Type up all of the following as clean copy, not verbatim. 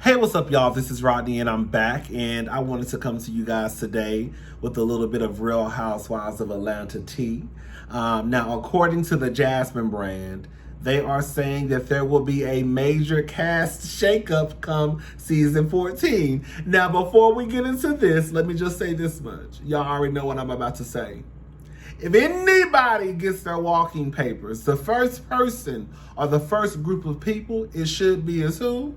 Hey, what's up, y'all? This is Rodney, and I'm back, and I wanted to come to you guys today with a little bit of Real Housewives of Atlanta tea. Now, according to the Jasmine brand, they are saying that there will be a major cast shakeup come season 14. Now, before we get into this, let me just say this much. Y'all already know what I'm about to say. If anybody gets their walking papers, the first person or the first group of people it should be is who?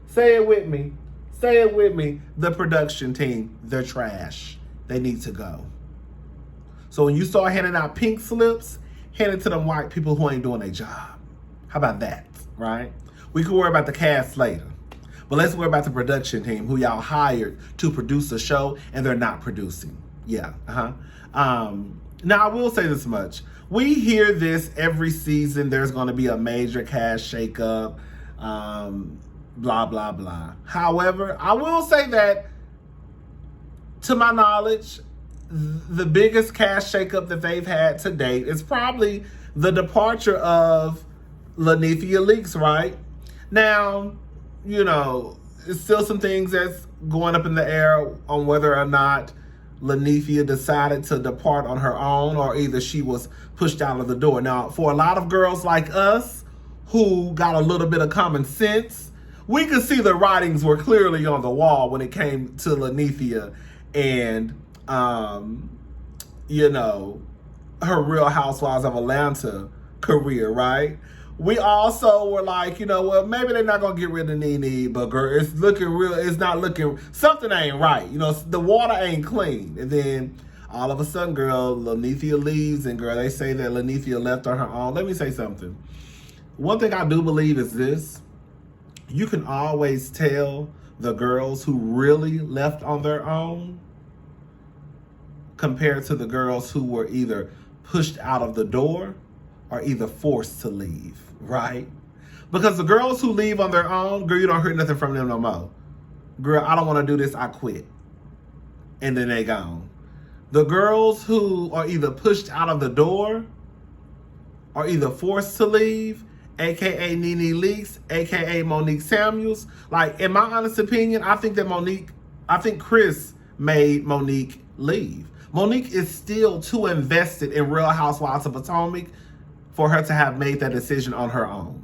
Say it with me. Say it with me. The production team. They're trash. They need to go. So when you start handing out pink slips, hand it to them white people who ain't doing their job. How about that, right? We can worry about the cast later. But let's worry about the production team who y'all hired to produce a show and they're not producing. Yeah, now, I will say this much. We hear this every season. There's going to be a major cast shakeup. Blah, blah, blah. However, I will say that, to my knowledge, the biggest cast shakeup that they've had to date is probably the departure of Lenethia Leaks, right? Now, it's still some things that's going up in the air on whether or not Lenethia decided to depart on her own or either she was pushed out of the door. Now, for a lot of girls like us who got a little bit of common sense, we could see the writings were clearly on the wall when it came to Lenethia and, her Real Housewives of Atlanta career, right? We also were like, well, maybe they're not going to get rid of NeNes, but girl, it's looking real. It's not looking, something ain't right. The water ain't clean. And then all of a sudden, girl, Lenethia leaves and girl, they say that Lenethia left on her own. Let me say something. One thing I do believe is this. You can always tell the girls who really left on their own compared to the girls who were either pushed out of the door or either forced to leave, right? Because the girls who leave on their own, girl, you don't hear nothing from them no more. Girl, I don't want to do this, I quit. And then they gone. The girls who are either pushed out of the door or either forced to leave, AKA NeNes Leaks, AKA Monique Samuels. Like, in my honest opinion, I think Chris made Monique leave. Monique is still too invested in Real Housewives of Potomac for her to have made that decision on her own.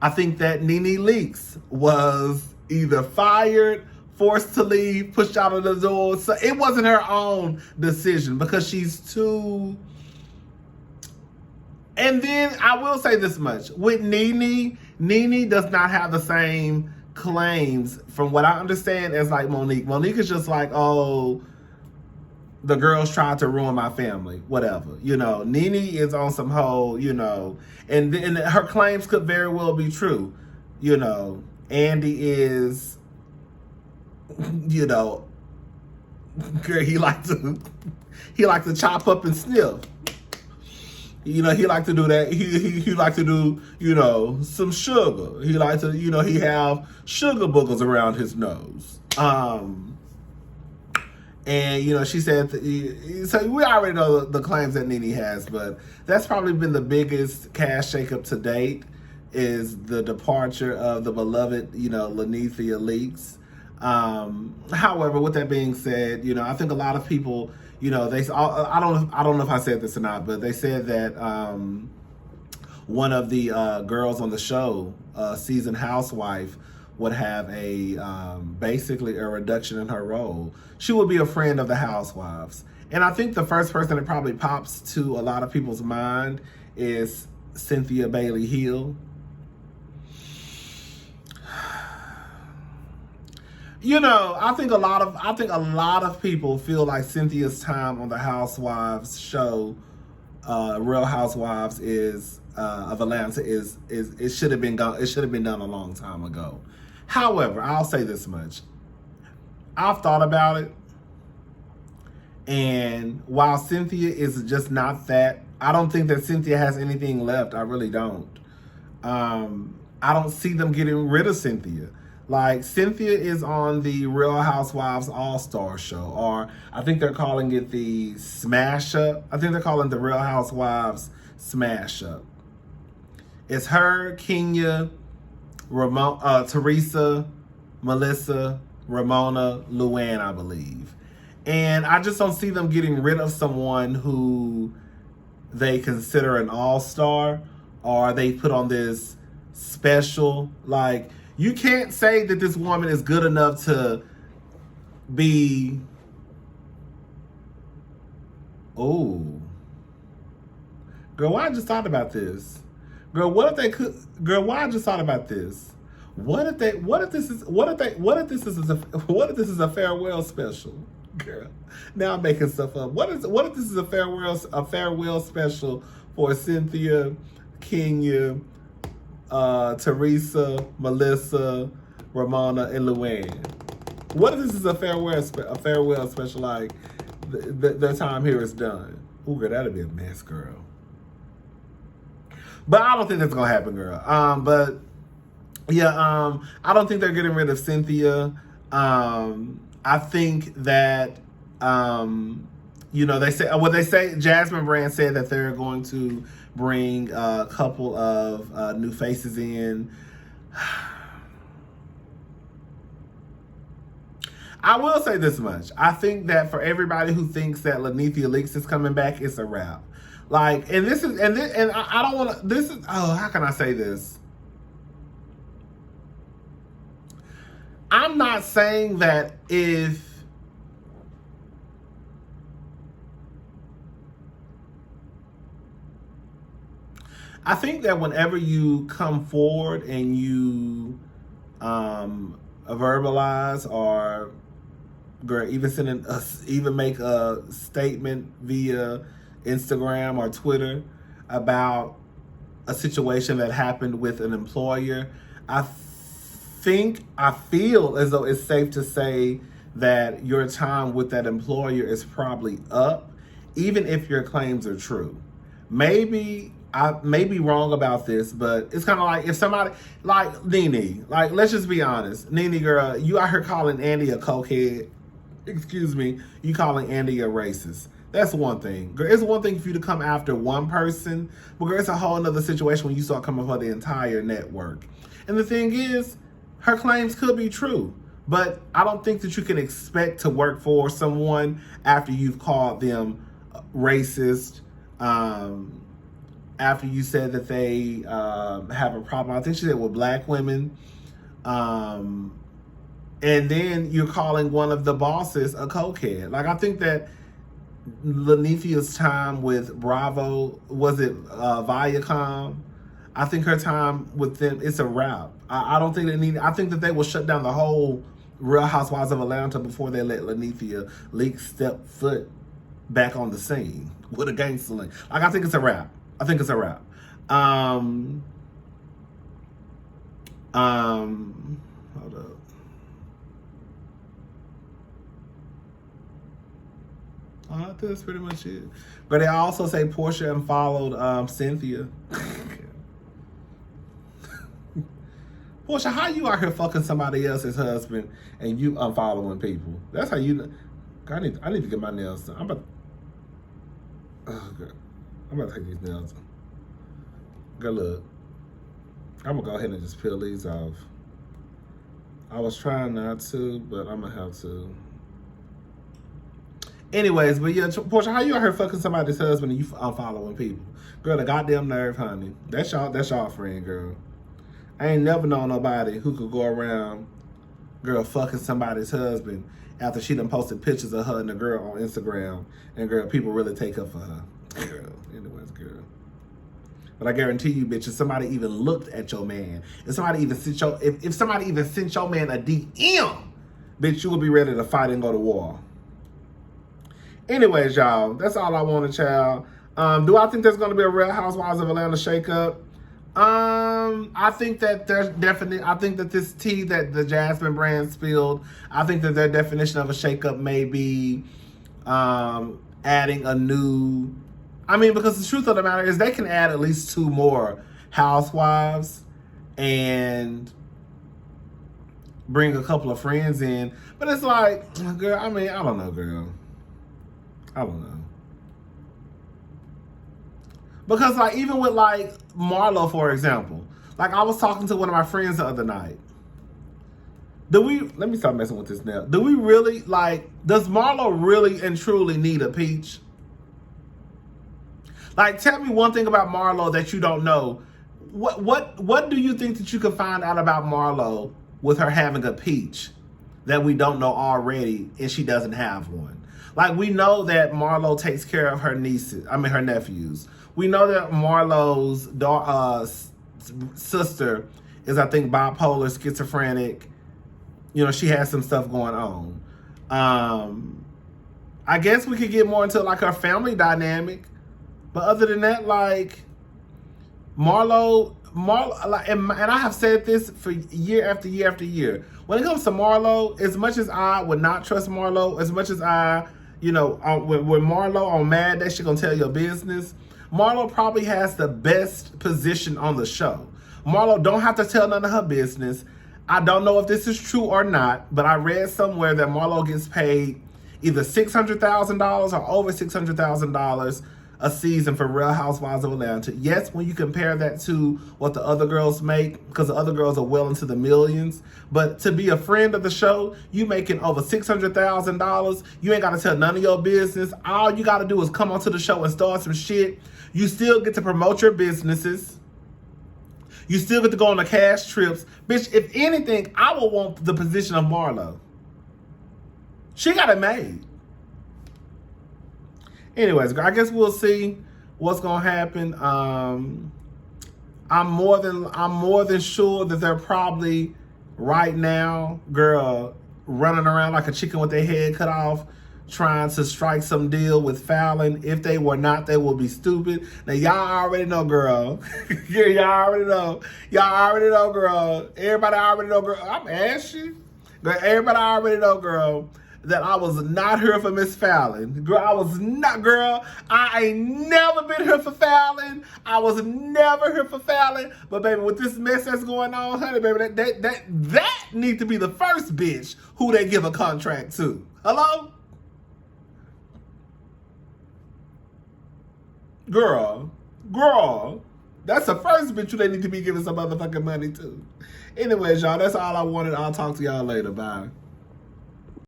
I think that NeNes Leaks was either fired, forced to leave, pushed out of the door. So it wasn't her own decision because she's too... And then I will say this much. With NeNes does not have the same claims from what I understand as like Monique. Monique is just like, oh, the girls tried to ruin my family, whatever. NeNes is on some whole, and her claims could very well be true. Andy is, girl, he like to chop up and sniff. He like to do that. He like to do, some sugar. He like to, he have sugar boogers around his nose. And, she said, so we already know the claims that NeNes has, but that's probably been the biggest cast shakeup to date is the departure of the beloved, Lenethia Leaks. However, with that being said, I think a lot of people, I don't know if I said this or not, but they said that one of the girls on the show, seasoned housewife, would have basically a reduction in her role. She would be a friend of the housewives. And I think the first person that probably pops to a lot of people's mind is Cynthia Bailey Hill. I think a lot of people feel like Cynthia's time on the Housewives show, Real Housewives of Atlanta it should have been done a long time ago. However, I'll say this much. I've thought about it, and while Cynthia is just not that, I don't think that Cynthia has anything left. I really don't. I don't see them getting rid of Cynthia. Like, Cynthia is on the Real Housewives All-Star show, or I think they're calling it the Smash Up. I think they're calling it the Real Housewives Smash Up. It's her, Kenya, Teresa, Melissa, Ramona, Luann, I believe. And I just don't see them getting rid of someone who they consider an all-star, or they put on this special. Like, you can't say that this woman is good enough to be... Oh. Girl, why I just thought about this? Girl, what if they could... Girl, why I just thought about this? What if this is a farewell special? Girl, now I'm making stuff up. What if this is a farewell special for Cynthia, Kenya, Teresa, Melissa, Ramona, and Luann? What if this is a farewell special? Like, their time here is done. Ooh, girl, that'd be a mess, girl. But I don't think that's gonna happen, girl. But yeah, I don't think they're getting rid of Cynthia. I think that they say Jasmine Brand said that they're going to bring a couple of new faces in. I will say this much. I think that for everybody who thinks that Lenithia Leaks is coming back, it's a wrap. Like, I don't want to, this is, oh, how can I say this? I'm not saying that I think that whenever you come forward and you verbalize or even make a statement via Instagram or Twitter about a situation that happened with an employer, I feel as though it's safe to say that your time with that employer is probably up, even if your claims are true. Maybe I may be wrong about this, but it's kind of like if somebody, like NeNes, like, let's just be honest. NeNes, girl, you out here calling Andy a cokehead. Excuse me, you calling Andy a racist. That's one thing. Girl, it's one thing for you to come after one person, but girl, it's a whole other situation when you start coming for the entire network. And the thing is, her claims could be true, but I don't think that you can expect to work for someone after you've called them racist, after you said that they have a problem, I think she said, with black women, and then you're calling one of the bosses a cokehead. Like, I think that Lenithia's time with Bravo, was it Viacom? I think her time with them, it's a wrap. I don't think I think that they will shut down the whole Real Housewives of Atlanta before they let Lenithia Leak step foot back on the scene with a gangster link. Like, I think it's a wrap. I think it's a wrap. Hold up. I think that's pretty much it. But they also say Portia unfollowed Cynthia. Portia, how you out here fucking somebody else's husband and you unfollowing people? That's how you. I need to get my nails done. I'm about to take these nails off. Good luck. I'm gonna go ahead and just peel these off. I was trying not to, but I'm gonna have to. Anyways, but yeah, Portia, how you out here fucking somebody's husband and you unfollowing people? Girl, the goddamn nerve, honey. That's y'all friend, girl. I ain't never known nobody who could go around, girl, fucking somebody's husband after she done posted pictures of her and the girl on Instagram, and girl, people really take up for her. Girl, anyways, girl. But I guarantee you, bitch, if somebody even looked at your man, if somebody even sent your man a DM, bitch, you will be ready to fight and go to war. Anyways, y'all, that's all I wanted, child. Do I think there's going to be a Real Housewives of Atlanta shakeup? I think that I think that this tea that the Jasmine Brand spilled, I think that their definition of a shakeup may be adding a new, because the truth of the matter is they can add at least 2 more housewives and bring a couple of friends in. But it's like, girl, I don't know, girl. I don't know. Because, like, even with, like, Marlo, for example, Like, I was talking to one of my friends the other night. Let me stop messing with this now. Do we really, like, does Marlo really and truly need a peach? Like, tell me one thing about Marlo that you don't know. What do you think that you can find out about Marlo with her having a peach that we don't know already, and she doesn't have one? Like, we know that Marlo takes care of her nephews. We know that Marlo's sister is, I think, bipolar, schizophrenic. You know, she has some stuff going on. I guess we could get more into, like, her family dynamic. But other than that, like, Marlo, like, and I have said this for year after year after year. When it comes to Marlo, as much as I would not trust Marlo, as much as I, you know, when Marlo on Mad Day, she gonna tell your business, Marlo probably has the best position on the show. Marlo don't have to tell none of her business. I don't know if this is true or not, but I read somewhere that Marlo gets paid either $600,000 or over $600,000 a season for Real Housewives of Atlanta. Yes, when you compare that to what the other girls make, because the other girls are well into the millions. But to be a friend of the show, you making over $600,000. You ain't got to tell none of your business. All you got to do is come onto the show and start some shit. You still get to promote your businesses. You still get to go on the cash trips. Bitch, if anything, I would want the position of Marlo. She got it made. Anyways, I guess we'll see what's gonna happen. I'm more than sure that they're probably right now, girl, running around like a chicken with their head cut off, trying to strike some deal with Fallon. If they were not, they will be stupid. Now, y'all already know, girl. Yeah, y'all already know. Y'all already know, girl. Everybody already know, girl. I'm asking. Girl, everybody already know, girl, that I was not here for Miss Fallon. Girl, I was not, girl. I ain't never been here for Fallon. I was never here for Fallon. But baby, with this mess that's going on, honey, baby, that need to be the first bitch who they give a contract to. Hello? Girl, that's the first bitch who they need to be giving some motherfucking money to. Anyways, y'all, that's all I wanted. I'll talk to y'all later. Bye.